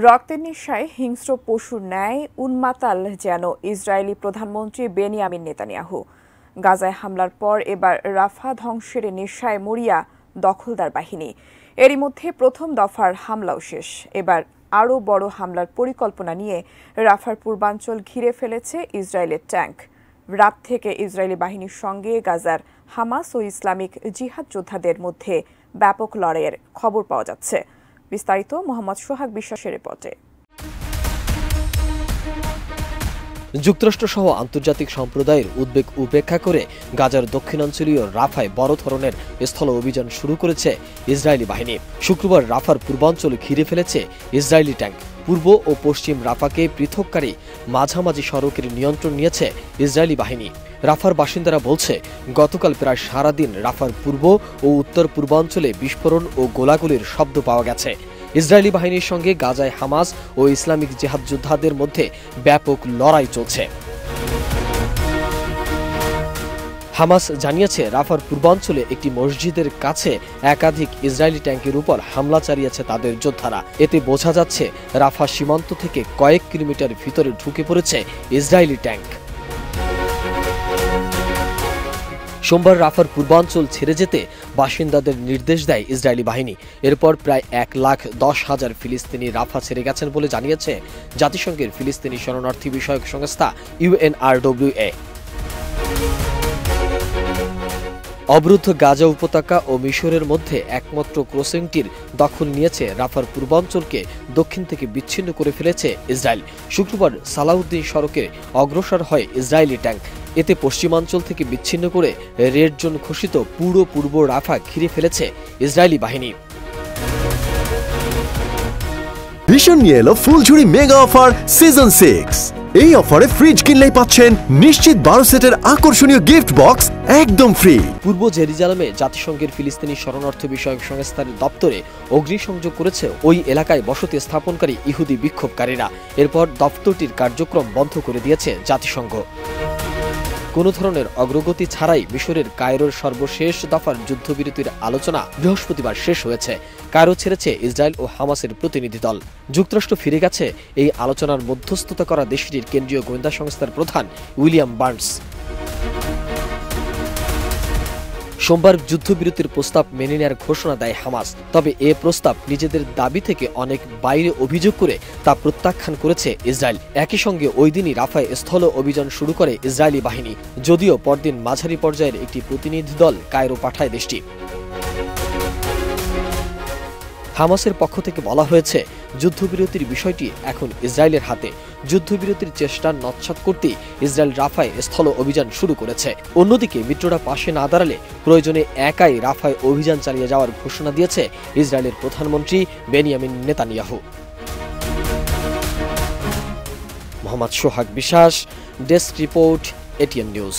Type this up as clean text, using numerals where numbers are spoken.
রক্তের নেশায় হিংস্র পশুর ন্যায় উন্মাতাল যেন ইসরায়েলি প্রধানমন্ত্রী বেনিয়ামিন নেতানিয়াহু। গাজায় হামলার পর এবার রাফা ধ্বংসের নেশায় মরিয়া দখলদার বাহিনী। এরই মধ্যে প্রথম দফার হামলাও শেষ। এবার আরও বড় হামলার পরিকল্পনা নিয়ে রাফার পূর্বাঞ্চল ঘিরে ফেলেছে ইসরায়েলের ট্যাঙ্ক। রাত থেকে ইসরায়েলি বাহিনীর সঙ্গে গাজার হামাস ও ইসলামিক জিহাদ যোদ্ধাদের মধ্যে ব্যাপক লড়াইয়ের খবর পাওয়া যাচ্ছে। বিস্তারিত মোহাম্মদ সোহাগ বিশ্বাসের রিপোর্টে। যুক্তরাষ্ট্রসহ আন্তর্জাতিক সম্প্রদায়ের উদ্বেগ উপেক্ষা করে গাজার দক্ষিণাঞ্চলীয় রাফায় বড় ধরনের স্থল অভিযান শুরু করেছে ইসরায়েলি বাহিনী। শুক্রবার রাফার পূর্বাঞ্চল ঘিরে ফেলেছে ইসরায়েলি ট্যাঙ্ক। পূর্ব ও পশ্চিম রাফাকে পৃথককারী মাঝামাঝি সড়কের নিয়ন্ত্রণ নিয়েছে ইসরায়েলি বাহিনী। রাফার বাসিন্দারা বলছে, গতকাল প্রায় সারাদিন রাফার পূর্ব ও উত্তর পূর্বাঞ্চলে বিস্ফোরণ ও গোলাগুলির শব্দ পাওয়া গেছে। ইসরায়েলি বাহিনীর সঙ্গে গাজায় হামাস ও ইসলামিক জিহাদ যোদ্ধাদের মধ্যে ব্যাপক লড়াই চলছে। হামাস জানিয়েছে, রাফার পূর্বাঞ্চলে একটি মসজিদের কাছে একাধিক ইসরায়েলি ট্যাঙ্কের উপর হামলা চালিয়েছে তাদের যোদ্ধারা। এতে বোঝা যাচ্ছে রাফা সীমান্ত থেকে কয়েক কিলোমিটার ভিতরে ঢুকে পড়েছে ইসরায়েলি ট্যাঙ্ক। সোমবার রাফার পূর্বাঞ্চল ছেড়ে যেতে বাসিন্দাদের নির্দেশ দেয় ইসরায়েলি বাহিনী। এরপর প্রায় 1,10,000 ফিলিস্তিনি রাফা ছেড়ে গেছেন বলে জানিয়েছে জাতিসংঘের ফিলিস্তিনি শরণার্থী বিষয়ক সংস্থা UNRWA। অবরুদ্ধ গাজা উপত্যকা ও মিশরের মধ্যে একমাত্র ক্রসিংটির দখল নিয়েছে রাফার পূর্বাঞ্চলকে দক্ষিণ থেকে বিচ্ছিন্ন করে ফেলেছে ইসরায়েল। শুক্রবার সালাউদ্দিন সড়কে অগ্রসর হয় ইসরায়েলি ট্যাঙ্ক। এতে পশ্চিমাঞ্চল থেকে বিচ্ছিন্ন করে রেড জোন ঘোষিত পুরো পূর্ব রাফা ঘিরে ফেলেছে ইসরায়েলি বাহিনী। ভীষণ নিয়ে এলো ফুলঝুরি মেগা অফার সিজন 6। এই অফারে ফ্রিজ কিনলেই পাচ্ছেন নিশ্চিত 12 সেটের আকর্ষণীয় গিফট বক্স একদম ফ্রি। পূর্ব জেরুজালেমে জাতিসংঘের ফিলিস্তিনি শরণার্থী বিষয়ক সংস্থার দপ্তরে অগ্নিসংযোগ করেছে ওই এলাকায় বসতি স্থাপনকারী ইহুদি বিক্ষোভকারীরা। এরপর দপ্তরটির কার্যক্রম বন্ধ করে দিয়েছে জাতিসংঘ। কোনো ধরনের অগ্রগতি ছাড়াই মিশরের কায়রোর সর্বশেষ দফার যুদ্ধবিরতির আলোচনা বৃহস্পতিবার শেষ হয়েছে। কায়রো ছেড়েছে ইসরায়েল ও হামাসের প্রতিনিধি দল। যুক্তরাষ্ট্র ফিরে গেছে এই আলোচনার মধ্যস্থতা করা দেশটির কেন্দ্রীয় গোয়েন্দা সংস্থার প্রধান উইলিয়াম বার্নস। সোমবার যুদ্ধবিরতির প্রস্তাব মেনে নেওয়ার ঘোষণা দেয় হামাস। তবে এ প্রস্তাব নিজেদের দাবি থেকে অনেক বাইরে অভিযোগ করে তা প্রত্যাখ্যান করেছে ইসরায়েল। একই সঙ্গে ওই দিনই রাফায় স্থল অভিযান শুরু করে ইসরায়েলি বাহিনী, যদিও পরদিন মাঝারি পর্যায়ের একটি প্রতিনিধি দল কায়রো পাঠায় দেশটি। হামাসের পক্ষ থেকে বলা হয়েছে, যুদ্ধবিরতির বিষয়টি এখন ইসরায়েলের হাতে। যুদ্ধবিরতির চেষ্টা নস্যাৎ করতে ইসরায়েল রাফায় স্থল অভিযান শুরু করেছে। অন্যদিকে মিত্ররা পাশে না দাঁড়ালে প্রয়োজনে একাই রাফায় অভিযান চালিয়ে যাওয়ার ঘোষণা দিয়েছে ইসরায়েলের প্রধানমন্ত্রী বেনিয়ামিন নেতানিয়াহু। মোহাম্মদ সোহাগ বিশ্বাস, ডেস্ক রিপোর্ট, ATN নিউজ।